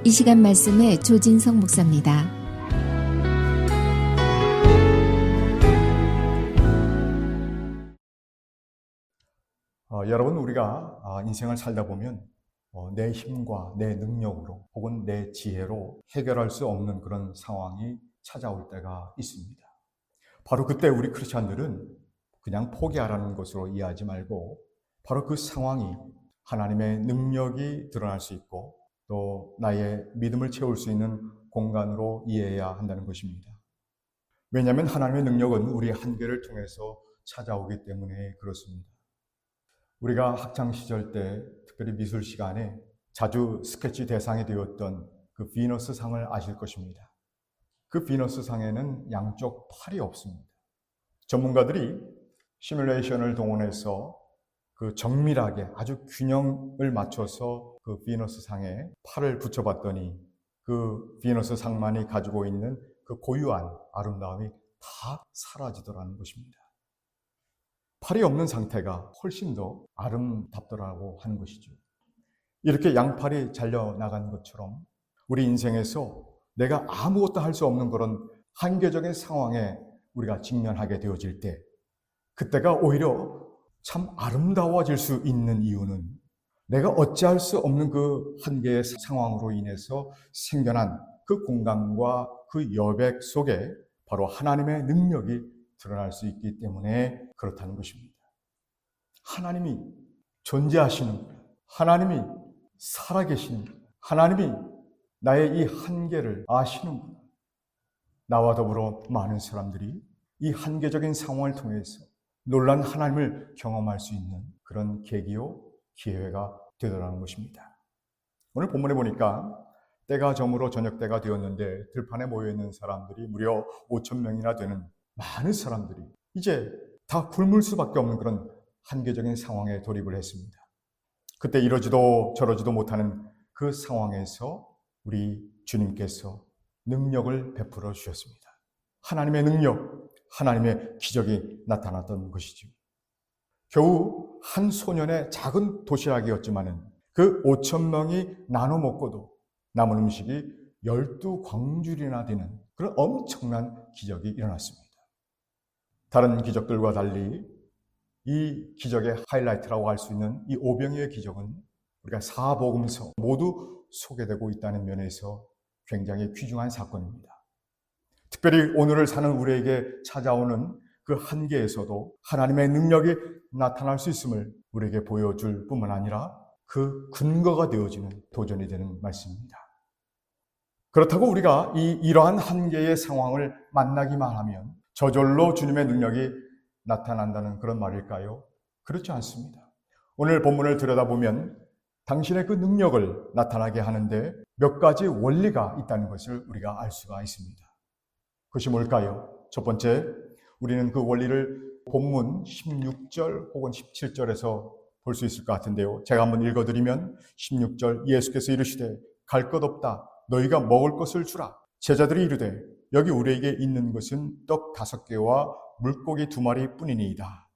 이 시간 말씀의 조진성 목사입니다. 여러분, 우리가 인생을 살다 보면 내 힘과 내 능력으로 혹은 내 지혜로 해결할 수 없는 그런 상황이 찾아올 때가 있습니다. 바로 그때 우리 크리스찬들은 그냥 포기하라는 것으로 이해하지 말고 바로 그 상황이 하나님의 능력이 드러날 수 있고 또 나의 믿음을 채울 수 있는 공간으로 이해해야 한다는 것입니다. 왜냐하면 하나님의 능력은 우리의 한계를 통해서 찾아오기 때문에 그렇습니다. 우리가 학창시절 때 특별히 미술 시간에 자주 스케치 대상이 되었던 그 비너스 상을 아실 것입니다. 그 비너스 상에는 양쪽 팔이 없습니다. 전문가들이 시뮬레이션을 동원해서 그 정밀하게 아주 균형을 맞춰서 그 비너스 상에 팔을 붙여봤더니 그 비너스 상만이 가지고 있는 그 고유한 아름다움이 다 사라지더라는 것입니다. 팔이 없는 상태가 훨씬 더 아름답더라고 하는 것이죠. 이렇게 양팔이 잘려나간 것처럼 우리 인생에서 내가 아무것도 할 수 없는 그런 한계적인 상황에 우리가 직면하게 되어질 때 그때가 오히려 참 아름다워질 수 있는 이유는 내가 어찌할 수 없는 그 한계의 상황으로 인해서 생겨난 그 공간과 그 여백 속에 바로 하나님의 능력이 드러날 수 있기 때문에 그렇다는 것입니다. 하나님이 존재하시는, 하나님이 살아계시는, 하나님이 나의 이 한계를 아시는구나. 나와 더불어 많은 사람들이 이 한계적인 상황을 통해서 놀란 하나님을 경험할 수 있는 그런 계기요, 기회가 되더라는 것입니다. 오늘 본문에 보니까 때가 저물어 저녁 때가 되었는데 들판에 모여있는 사람들이 무려 5,000명이나 되는 많은 사람들이 이제 다 굶을 수밖에 없는 그런 한계적인 상황에 돌입을 했습니다. 그때 이러지도 저러지도 못하는 그 상황에서 우리 주님께서 능력을 베풀어 주셨습니다. 하나님의 능력, 하나님의 기적이 나타났던 것이죠. 겨우 한 소년의 작은 도시락이었지만은 그 5,000명이 나눠 먹고도 남은 음식이 12광줄이나 되는 그런 엄청난 기적이 일어났습니다. 다른 기적들과 달리 이 기적의 하이라이트라고 할 수 있는 이 오병이의 기적은 우리가 사복음서 모두 소개되고 있다는 면에서 굉장히 귀중한 사건입니다. 특별히 오늘을 사는 우리에게 찾아오는 그 한계에서도 하나님의 능력이 나타날 수 있음을 우리에게 보여줄 뿐만 아니라 그 근거가 되어지는 도전이 되는 말씀입니다. 그렇다고 우리가 이러한 한계의 상황을 만나기만 하면 저절로 주님의 능력이 나타난다는 그런 말일까요? 그렇지 않습니다. 오늘 본문을 들여다보면 당신의 그 능력을 나타나게 하는데 몇 가지 원리가 있다는 것을 우리가 알 수가 있습니다. 그것이 뭘까요? 첫 번째, 우리는 그 원리를 본문 16절 혹은 17절에서 볼 수 있을 것 같은데요. 제가 한번 읽어드리면 16절 예수께서 이르시되 갈 것 없다 너희가 먹을 것을 주라. 제자들이 이르되 여기 우리에게 있는 것은 떡 5개와 물고기 2마리 뿐이니이다.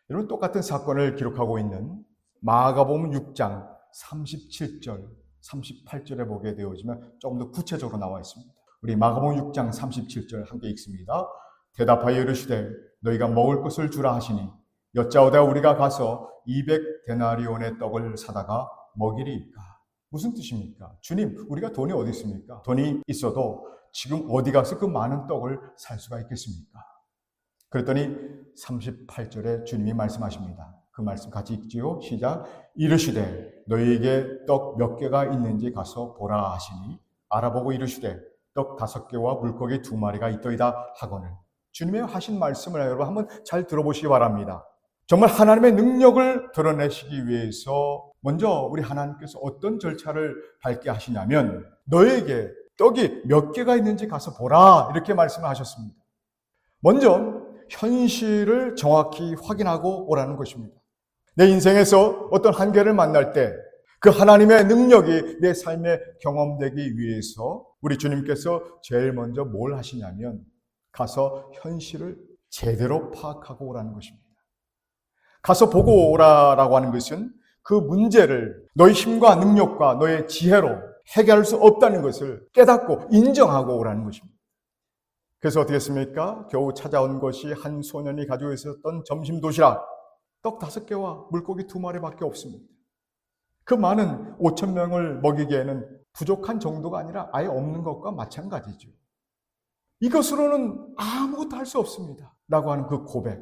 여러분, 똑같은 사건을 기록하고 있는 마가복음 6장 37절, 38절에 보게 되어지면 조금 더 구체적으로 나와 있습니다. 우리 마가복음 6장 37절 함께 읽습니다. 대답하여 이르시되 너희가 먹을 것을 주라 하시니 여짜오다 우리가 가서 200데나리온의 떡을 사다가 먹이리이까. 무슨 뜻입니까? 주님, 우리가 돈이 어디 있습니까? 돈이 있어도 지금 어디 가서 그 많은 떡을 살 수가 있겠습니까? 그랬더니 38절에 주님이 말씀하십니다. 그 말씀 같이 읽지요. 시작. 이르시되 너희에게 떡 몇 개가 있는지 가서 보라 하시니 알아보고 이르시되 떡 5개와 물고기 2마리가 있더이다 하거늘. 주님의 하신 말씀을 여러분 한번 잘 들어보시기 바랍니다. 정말 하나님의 능력을 드러내시기 위해서 먼저 우리 하나님께서 어떤 절차를 밟게 하시냐면 너에게 떡이 몇 개가 있는지 가서 보라 이렇게 말씀을 하셨습니다. 먼저 현실을 정확히 확인하고 오라는 것입니다. 내 인생에서 어떤 한계를 만날 때 그 하나님의 능력이 내 삶에 경험되기 위해서 우리 주님께서 제일 먼저 뭘 하시냐면 가서 현실을 제대로 파악하고 오라는 것입니다. 가서 보고 오라라고 하는 것은 그 문제를 너의 힘과 능력과 너의 지혜로 해결할 수 없다는 것을 깨닫고 인정하고 오라는 것입니다. 그래서 어떻게 했습니까? 겨우 찾아온 것이 한 소년이 가지고 있었던 점심 도시락 떡 5개와 물고기 2마리밖에 없습니다. 그 많은 5,000명을 먹이기에는 부족한 정도가 아니라 아예 없는 것과 마찬가지죠. 이것으로는 아무것도 할 수 없습니다 라고 하는 그 고백.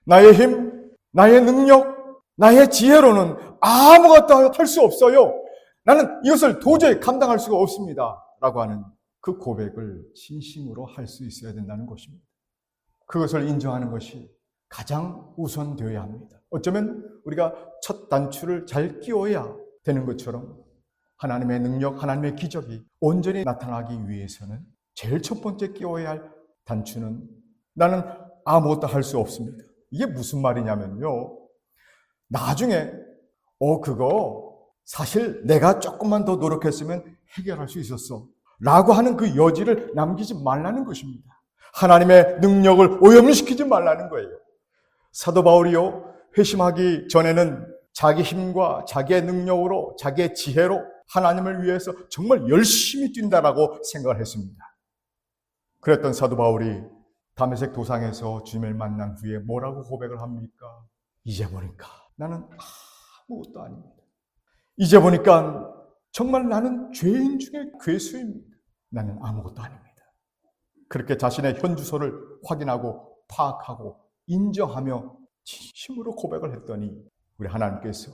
나의 힘, 나의 능력, 나의 지혜로는 아무것도 할 수 없어요. 나는 이것을 도저히 감당할 수가 없습니다 라고 하는 그 고백을 진심으로 할 수 있어야 된다는 것입니다. 그것을 인정하는 것이 가장 우선되어야 합니다. 어쩌면 우리가 첫 단추를 잘 끼워야 되는 것처럼 하나님의 능력, 하나님의 기적이 온전히 나타나기 위해서는 제일 첫 번째 끼워야 할 단추는 나는 아무것도 할 수 없습니다. 이게 무슨 말이냐면요. 나중에 그거 사실 내가 조금만 더 노력했으면 해결할 수 있었어 라고 하는 그 여지를 남기지 말라는 것입니다. 하나님의 능력을 오염시키지 말라는 거예요. 사도 바울이요, 회심하기 전에는 자기 힘과 자기의 능력으로, 자기의 지혜로 하나님을 위해서 정말 열심히 뛴다라고 생각을 했습니다. 그랬던 사도 바울이 다메섹 도상에서 주님을 만난 후에 뭐라고 고백을 합니까? 이제 보니까 나는 아무것도 아닙니다. 이제 보니까 정말 나는 죄인 중에 괴수입니다. 나는 아무것도 아닙니다. 그렇게 자신의 현주소를 확인하고 파악하고 인정하며 진심으로 고백을 했더니 우리 하나님께서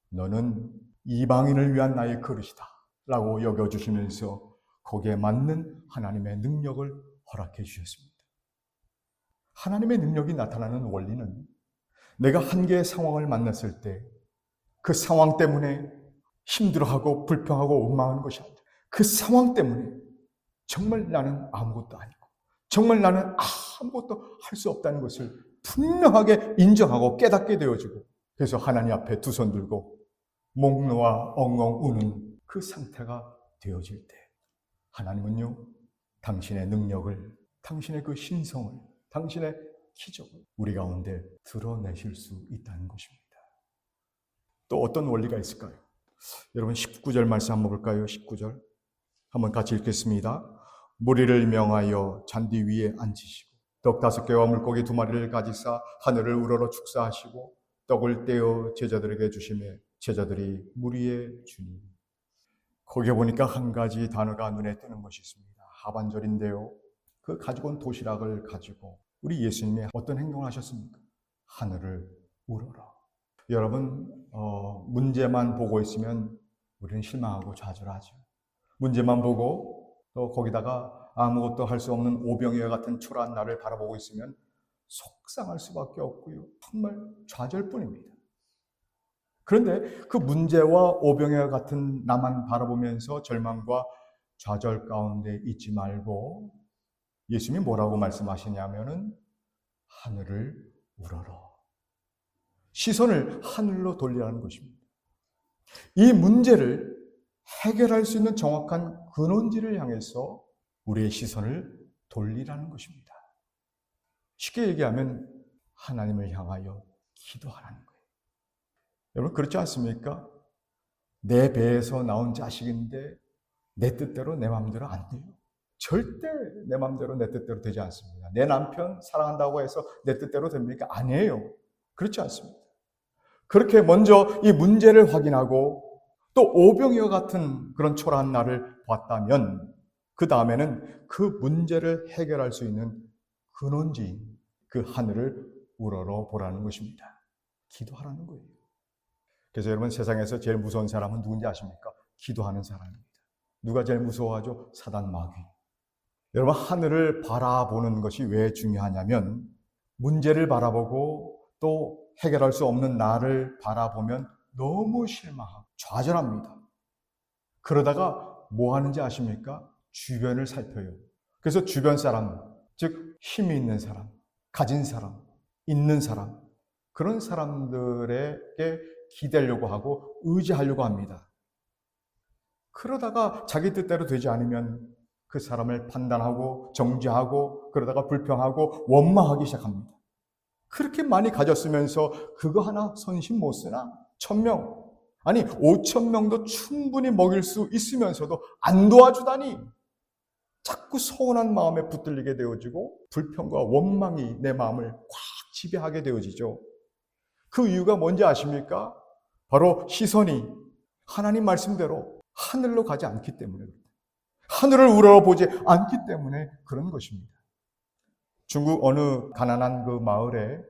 너는 이방인을 위한 나의 그릇이다 라고 여겨주시면서 거기에 맞는 하나님의 능력을 허락해 주셨습니다. 하나님의 능력이 나타나는 원리는 내가 한계의 상황을 만났을 때 그 상황 때문에 힘들어하고 불평하고 원망하는 것이 아니라 그 상황 때문에 정말 나는 아무것도 아니고 정말 나는 아무것도 할 수 없다는 것을 분명하게 인정하고 깨닫게 되어지고 그래서 하나님 앞에 두 손 들고 목 놓아 엉엉 우는 그 상태가 되어질 때 하나님은요 당신의 능력을 당신의 그 신성을 당신의 기적을 우리 가운데 드러내실 수 있다는 것입니다. 또 어떤 원리가 있을까요? 여러분 19절 말씀 한번 볼까요? 19절 한번 같이 읽겠습니다. 무리를 명하여 잔디 위에 앉히시고 떡 5개와 물고기 2마리를 가지사 하늘을 우러러 축사하시고 떡을 떼어 제자들에게 주시매 제자들이 무리에 주니. 거기에 보니까 한 가지 단어가 눈에 띄는 것이 있습니다. 하반절인데요. 그 가지고 온 도시락을 가지고 우리 예수님이 어떤 행동을 하셨습니까? 하늘을 우러러. 여러분 문제만 보고 있으면 우리는 실망하고 좌절하죠. 문제만 보고 또 거기다가 아무것도 할 수 없는 오병이와 같은 초라한 나를 바라보고 있으면 속상할 수밖에 없고요. 정말 좌절뿐입니다. 그런데 그 문제와 오병이와 같은 나만 바라보면서 절망과 좌절 가운데 있지 말고 예수님이 뭐라고 말씀하시냐면은 하늘을 우러러. 시선을 하늘로 돌리라는 것입니다. 이 문제를 해결할 수 있는 정확한 근원지를 향해서 우리의 시선을 돌리라는 것입니다. 쉽게 얘기하면 하나님을 향하여 기도하라는 거예요. 여러분 그렇지 않습니까? 내 배에서 나온 자식인데 내 뜻대로 내 마음대로 안 돼요. 절대 내 마음대로 내 뜻대로 되지 않습니다. 내 남편 사랑한다고 해서 내 뜻대로 됩니까? 아니에요. 그렇지 않습니다. 그렇게 먼저 이 문제를 확인하고 또 오병이와 같은 그런 초라한 나를 봤다면 그 다음에는 그 문제를 해결할 수 있는 근원지인 그 하늘을 우러러 보라는 것입니다. 기도하라는 거예요. 그래서 여러분 세상에서 제일 무서운 사람은 누군지 아십니까? 기도하는 사람입니다. 누가 제일 무서워하죠? 사단 마귀. 여러분 하늘을 바라보는 것이 왜 중요하냐면 문제를 바라보고 또 해결할 수 없는 나를 바라보면 너무 실망하고 좌절합니다. 그러다가 뭐 하는지 아십니까? 주변을 살펴요. 그래서 주변 사람, 즉 힘이 있는 사람, 가진 사람, 있는 사람 그런 사람들에게 기대려고 하고 의지하려고 합니다. 그러다가 자기 뜻대로 되지 않으면 그 사람을 판단하고 정죄하고 그러다가 불평하고 원망하기 시작합니다. 그렇게 많이 가졌으면서 그거 하나 선심 못 쓰나? 천명 아니 5,000명도 충분히 먹일 수 있으면서도 안 도와주다니 자꾸 서운한 마음에 붙들리게 되어지고 불평과 원망이 내 마음을 꽉 지배하게 되어지죠. 그 이유가 뭔지 아십니까? 바로 시선이 하나님 말씀대로 하늘로 가지 않기 때문에, 하늘을 우러러보지 않기 때문에 그런 것입니다. 중국 어느 가난한 그 마을에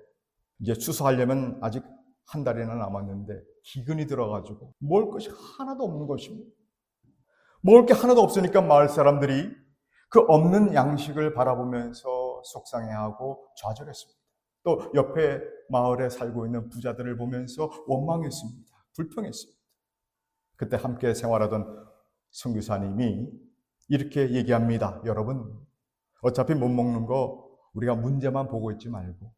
이제 추수하려면 아직 한 달이나 남았는데 기근이 들어가지고 먹을 것이 하나도 없는 것입니다. 먹을 게 하나도 없으니까 마을 사람들이 그 없는 양식을 바라보면서 속상해하고 좌절했습니다. 또 옆에 마을에 살고 있는 부자들을 보면서 원망했습니다. 불평했습니다. 그때 함께 생활하던 선교사님이 이렇게 얘기합니다. 여러분, 어차피 못 먹는 거 우리가 문제만 보고 있지 말고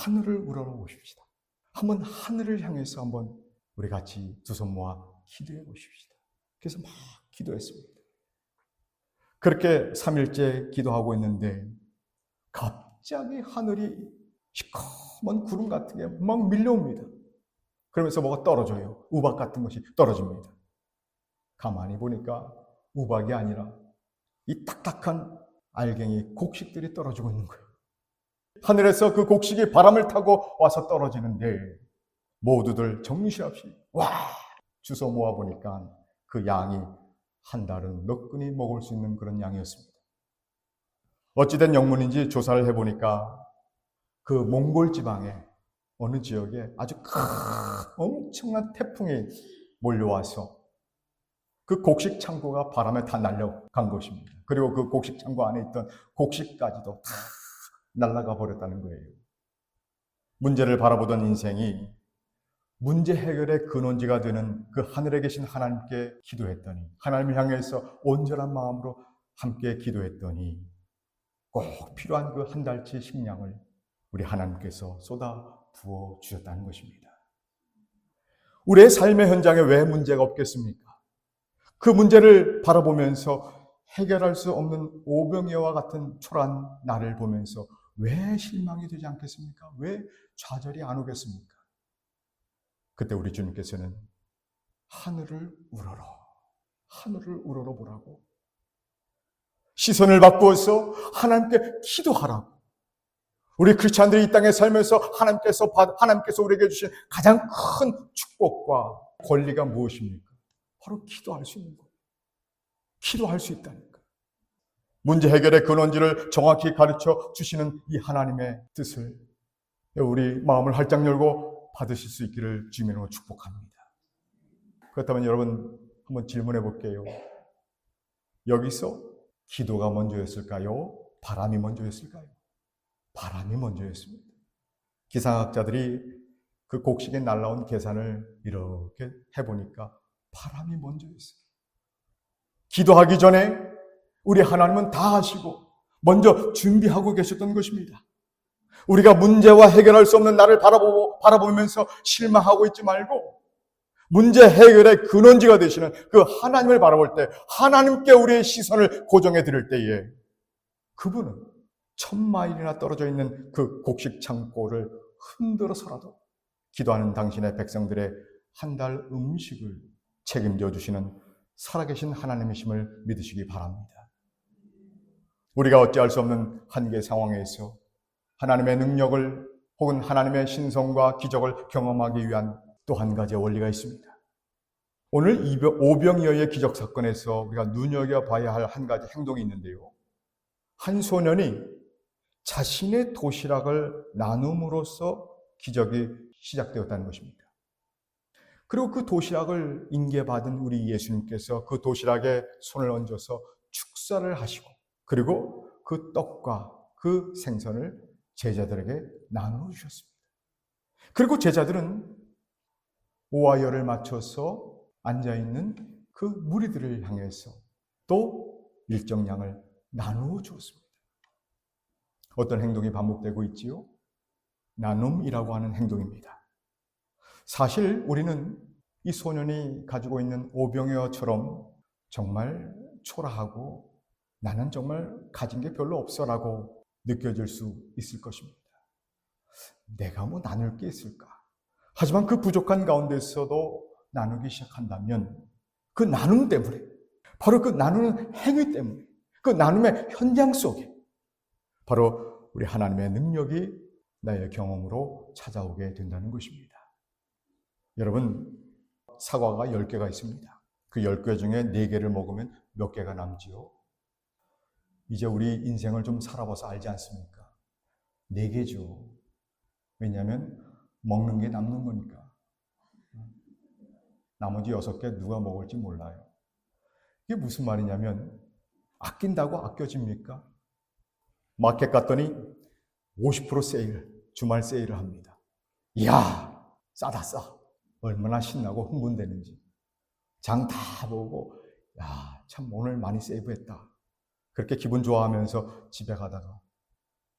하늘을 우러러보십시다. 한번 하늘을 향해서 한번 우리 같이 두 손 모아 기도해 보십시다. 그래서 막 기도했습니다. 그렇게 3일째 기도하고 있는데 갑자기 하늘이 시커먼 구름 같은 게 막 밀려옵니다. 그러면서 뭐가 떨어져요. 우박 같은 것이 떨어집니다. 가만히 보니까 우박이 아니라 이 딱딱한 알갱이 곡식들이 떨어지고 있는 거예요. 하늘에서 그 곡식이 바람을 타고 와서 떨어지는데 모두들 정신없이 와 주워 모아보니까 그 양이 한 달은 너끈히 먹을 수 있는 그런 양이었습니다. 어찌된 영문인지 조사를 해보니까 그 몽골 지방의 어느 지역에 아주 큰 엄청난 태풍이 몰려와서 그 곡식 창고가 바람에 다 날려간 것입니다. 그리고 그 곡식 창고 안에 있던 곡식까지도 다 날아가 버렸다는 거예요. 문제를 바라보던 인생이 문제 해결의 근원지가 되는 그 하늘에 계신 하나님께 기도했더니, 하나님을 향해서 온전한 마음으로 함께 기도했더니 꼭 필요한 그 한 달치 식량을 우리 하나님께서 쏟아 부어 주셨다는 것입니다. 우리의 삶의 현장에 왜 문제가 없겠습니까? 그 문제를 바라보면서 해결할 수 없는 오병이어와 같은 초라한 나를 보면서 왜 실망이 되지 않겠습니까? 왜 좌절이 안 오겠습니까? 그때 우리 주님께서는 하늘을 우러러보라고, 시선을 바꾸어서 하나님께 기도하라고. 우리 크리스찬들이 이 땅에 살면서 하나님께서 우리에게 주신 가장 큰 축복과 권리가 무엇입니까? 바로 기도할 수 있는 거예요. 기도할 수 있다니까. 문제 해결의 근원지를 정확히 가르쳐 주시는 이 하나님의 뜻을 우리 마음을 활짝 열고 받으실 수 있기를 주님으로 축복합니다. 그렇다면 여러분 한번 질문해 볼게요. 여기서 기도가 먼저였을까요? 바람이 먼저였을까요? 바람이 먼저였습니다. 기상학자들이 그 곡식에 날라온 계산을 이렇게 해보니까 바람이 먼저였어요. 기도하기 전에 우리 하나님은 다 하시고 먼저 준비하고 계셨던 것입니다. 우리가 문제와 해결할 수 없는 나를 바라보면서 실망하고 있지 말고 문제 해결의 근원지가 되시는 그 하나님을 바라볼 때, 하나님께 우리의 시선을 고정해 드릴 때에 그분은 1000마일이나 떨어져 있는 그 곡식 창고를 흔들어서라도 기도하는 당신의 백성들의 한 달 음식을 책임져 주시는 살아계신 하나님이심을 믿으시기 바랍니다. 우리가 어찌할 수 없는 한계 상황에서 하나님의 능력을 혹은 하나님의 신성과 기적을 경험하기 위한 또 한 가지의 원리가 있습니다. 오늘 오병이어의 기적 사건에서 우리가 눈여겨봐야 할 한 가지 행동이 있는데요. 한 소년이 자신의 도시락을 나눔으로써 기적이 시작되었다는 것입니다. 그리고 그 도시락을 인계받은 우리 예수님께서 그 도시락에 손을 얹어서 축사를 하시고, 그리고 그 떡과 그 생선을 제자들에게 나누어 주셨습니다. 그리고 제자들은 오와열을 맞춰서 앉아있는 그 무리들을 향해서 또 일정량을 나누어 주었습니다. 어떤 행동이 반복되고 있지요? 나눔이라고 하는 행동입니다. 사실 우리는 이 소년이 가지고 있는 오병이어처럼 정말 초라하고 나는 정말 가진 게 별로 없어라고 느껴질 수 있을 것입니다. 내가 뭐 나눌 게 있을까? 하지만 그 부족한 가운데서도 나누기 시작한다면 그 나눔 때문에, 바로 그 나누는 행위 때문에, 그 나눔의 현장 속에 바로 우리 하나님의 능력이 나의 경험으로 찾아오게 된다는 것입니다. 여러분, 사과가 10개가 있습니다. 그 10개 중에 4개를 먹으면 몇 개가 남지요? 이제 우리 인생을 좀 살아봐서 알지 않습니까? 4개죠. 왜냐하면 먹는 게 남는 거니까. 나머지 6개 누가 먹을지 몰라요. 이게 무슨 말이냐면 아낀다고 아껴집니까? 마켓 갔더니 50% 세일, 주말 세일을 합니다. 이야, 싸다 싸. 얼마나 신나고 흥분되는지. 장 다 보고 야, 참 오늘 많이 세이브했다. 그렇게 기분 좋아하면서 집에 가다가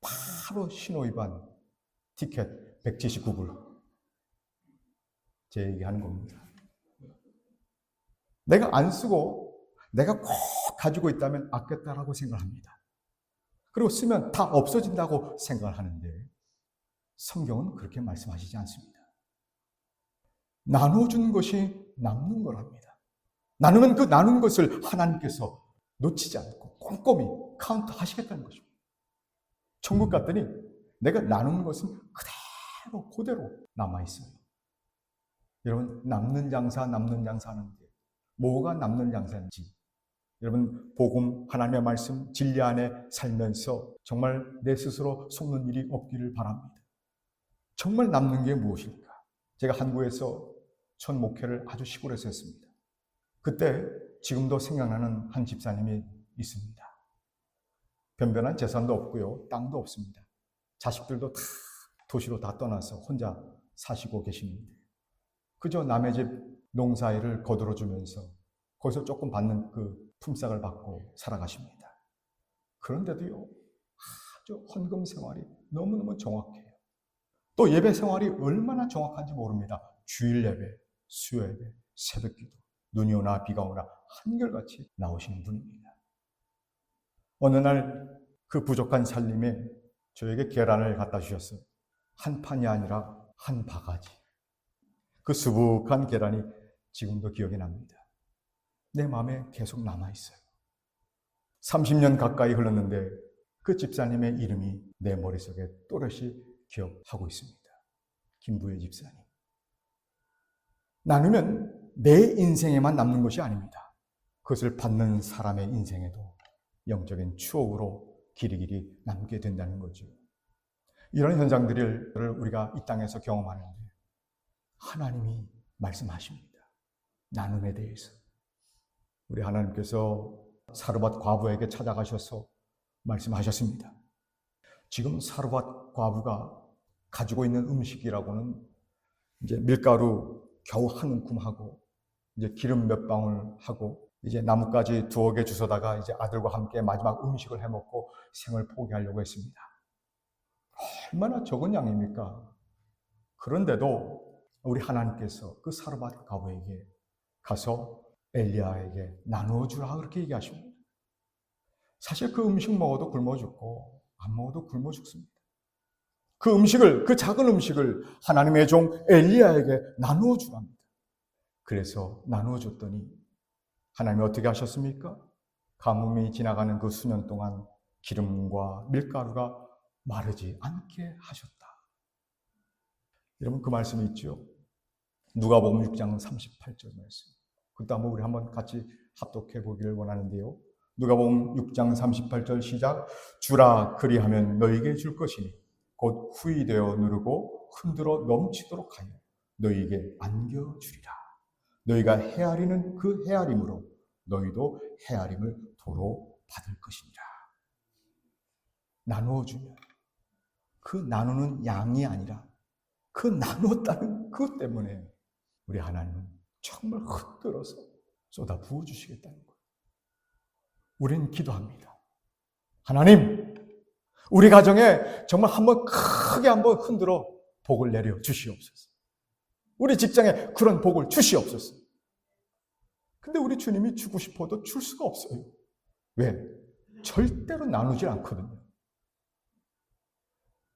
바로 신호위반 티켓 179불. 제 얘기하는 겁니다. 내가 안 쓰고 내가 꼭 가지고 있다면 아꼈다라고 생각합니다. 그리고 쓰면 다 없어진다고 생각을 하는데 성경은 그렇게 말씀하시지 않습니다. 나눠준 것이 남는 거랍니다. 나누면 그 나눈 것을 하나님께서 놓치지 않고 꼼꼼히 카운트 하시겠다는 것입니다. 천국 갔더니 내가 나눈 것은 그대로 남아있어요. 여러분, 남는 장사 하는데 뭐가 남는 장사인지 여러분, 복음, 하나님의 말씀, 진리 안에 살면서 정말 내 스스로 속는 일이 없기를 바랍니다. 정말 남는 게 무엇일까? 제가 한국에서 첫 목회를 아주 시골에서 했습니다. 그때 지금도 생각나는 한 집사님이 있습니다. 변변한 재산도 없고요, 땅도 없습니다. 자식들도 다 도시로 다 떠나서 혼자 사시고 계시는데 그저 남의 집 농사일을 거들어주면서 거기서 조금 받는 그 품삯을 받고 살아가십니다. 그런데도요, 아주 헌금 생활이 너무너무 정확해요. 또 예배 생활이 얼마나 정확한지 모릅니다. 주일 예배, 수요 예배, 새벽 기도, 눈이 오나 비가 오나 한결같이 나오시는 분입니다. 어느 날 그 부족한 살림에 저에게 계란을 갖다 주셨어요. 한 판이 아니라 한 바가지. 그 수북한 계란이 지금도 기억이 납니다. 내 마음에 계속 남아있어요. 30년 가까이 흘렀는데 그 집사님의 이름이 내 머릿속에 또렷이 기억하고 있습니다. 김부혜 집사님. 나누면 내 인생에만 남는 것이 아닙니다. 그것을 받는 사람의 인생에도 영적인 추억으로 길이길이 남게 된다는 거죠. 이런 현상들을 우리가 이 땅에서 경험하는데 하나님이 말씀하십니다. 나눔에 대해서. 우리 하나님께서 사르밧 과부에게 찾아가셔서 말씀하셨습니다. 지금 사르밧 과부가 가지고 있는 음식이라고는 이제 밀가루 겨우 한 움큼하고 이제 기름 몇 방울 하고 이제 나뭇가지 2개 주워다가 이제 아들과 함께 마지막 음식을 해먹고 생을 포기하려고 했습니다. 얼마나 적은 양입니까? 그런데도 우리 하나님께서 그 사르밧 과부에게 가서 엘리야에게 나누어주라 그렇게 얘기하십니다. 사실 그 음식 먹어도 굶어 죽고 안 먹어도 굶어 죽습니다. 그 음식을, 그 작은 음식을 하나님의 종 엘리야에게 나누어 주랍니다. 그래서 나누어 줬더니 하나님이 어떻게 하셨습니까? 가뭄이 지나가는 그 수년 동안 기름과 밀가루가 마르지 않게 하셨다. 여러분, 그 말씀이 있죠. 누가복음 6장 38절 말씀. 그것도 한번 우리 한번 같이 합독해 보기를 원하는데요. 누가복음 6장 38절 시작. 주라 그리하면 너희에게 줄 것이니 곧 후히 되어 누르고 흔들어 넘치도록 하여 너희에게 안겨주리라. 너희가 헤아리는 그 헤아림으로 너희도 헤아림을 도로 받을 것이니라. 나누어주면 그 나누는 양이 아니라 그 나누었다는 그것 때문에 우리 하나님은 정말 흔들어서 쏟아 부어주시겠다는 거예요. 우리는 기도합니다. 하나님, 우리 가정에 정말 한번 크게 한번 흔들어 복을 내려 주시옵소서. 우리 직장에 그런 복을 주시옵소서. 근데 우리 주님이 주고 싶어도 줄 수가 없어요. 왜? 절대로 나누질 않거든요.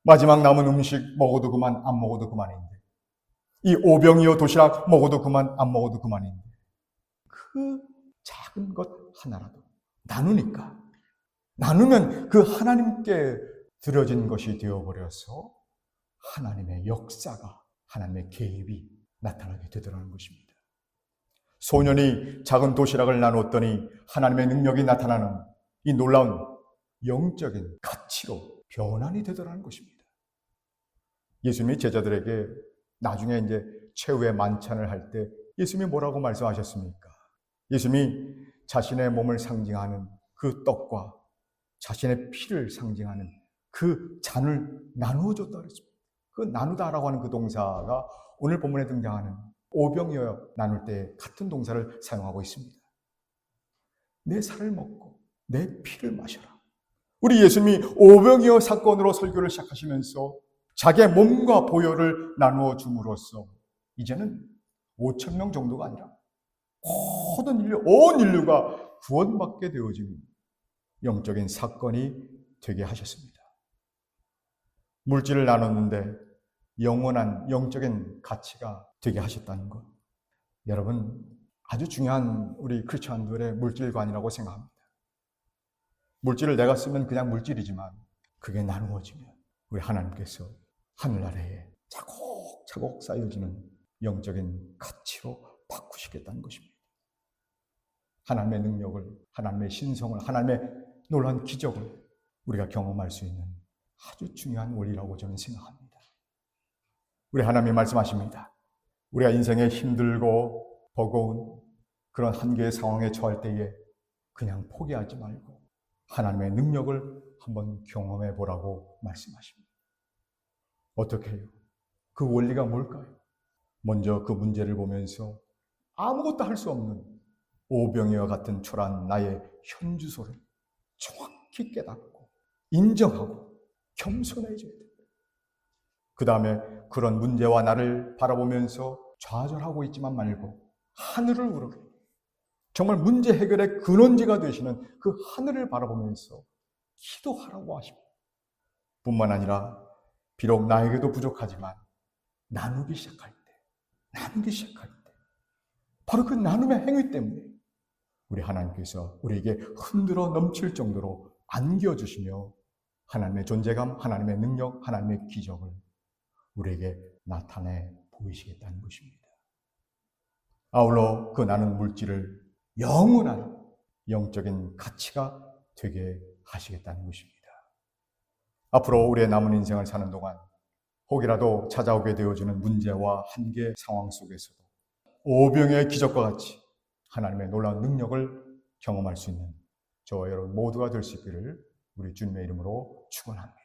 마지막 남은 음식 먹어도 그만, 안 먹어도 그만인데 이 오병이어 도시락 먹어도 그만, 안 먹어도 그만인데 그 작은 것 하나라도 나누면 그 하나님께 드려진 것이 되어버려서 하나님의 역사가, 하나님의 개입이 나타나게 되더라는 것입니다. 소년이 작은 도시락을 나누었더니 하나님의 능력이 나타나는 이 놀라운 영적인 가치로 변환이 되더라는 것입니다. 예수님이 제자들에게 나중에 이제 최후의 만찬을 할 때 예수님이 뭐라고 말씀하셨습니까? 예수님이 자신의 몸을 상징하는 그 떡과 자신의 피를 상징하는 그 잔을 나누어 줬다 그랬습니다. 그 나누다라고 하는 그 동사가 오늘 본문에 등장하는 오병이어 나눌 때 같은 동사를 사용하고 있습니다. 내 살을 먹고 내 피를 마셔라. 우리 예수님이 오병이어 사건으로 설교를 시작하시면서 자기의 몸과 보혈을 나누어 줌으로써 이제는 5,000명 정도가 아니라 모든 인류, 온 인류가 구원받게 되어지는 영적인 사건이 되게 하셨습니다. 물질을 나눴는데 영원한 영적인 가치가 되게 하셨다는 것. 여러분, 아주 중요한 우리 크리스천들의 물질관이라고 생각합니다. 물질을 내가 쓰면 그냥 물질이지만 그게 나누어지면 우리 하나님께서 하늘 아래에 차곡차곡 쌓여지는 영적인 가치로 바꾸시겠다는 것입니다. 하나님의 능력을, 하나님의 신성을, 하나님의 놀라운 기적을 우리가 경험할 수 있는 아주 중요한 원리라고 저는 생각합니다. 우리 하나님이 말씀하십니다. 우리가 인생에 힘들고 버거운 그런 한계의 상황에 처할 때에 그냥 포기하지 말고 하나님의 능력을 한번 경험해 보라고 말씀하십니다. 어떻게 해요? 그 원리가 뭘까요? 먼저 그 문제를 보면서 아무것도 할 수 없는 오병이와 같은 초라한 나의 현주소를 정확히 깨닫고 인정하고 겸손해져야 돼요. 그 다음에 그런 문제와 나를 바라보면서 좌절하고 있지만 말고 하늘을 우러러 정말 문제 해결의 근원지가 되시는 그 하늘을 바라보면서 기도하라고 하십니다. 뿐만 아니라 비록 나에게도 부족하지만 나누기 시작할 때 바로 그 나눔의 행위 때문에 우리 하나님께서 우리에게 흔들어 넘칠 정도로 안겨주시며 하나님의 존재감, 하나님의 능력, 하나님의 기적을 우리에게 나타내 보이시겠다는 것입니다. 아울러 그 나눈 물질을 영원한 영적인 가치가 되게 하시겠다는 것입니다. 앞으로 우리의 남은 인생을 사는 동안 혹이라도 찾아오게 되어지는 문제와 한계 상황 속에서도 오병의 기적과 같이 하나님의 놀라운 능력을 경험할 수 있는 저와 여러분 모두가 될 수 있기를 우리 주님의 이름으로 축원합니다.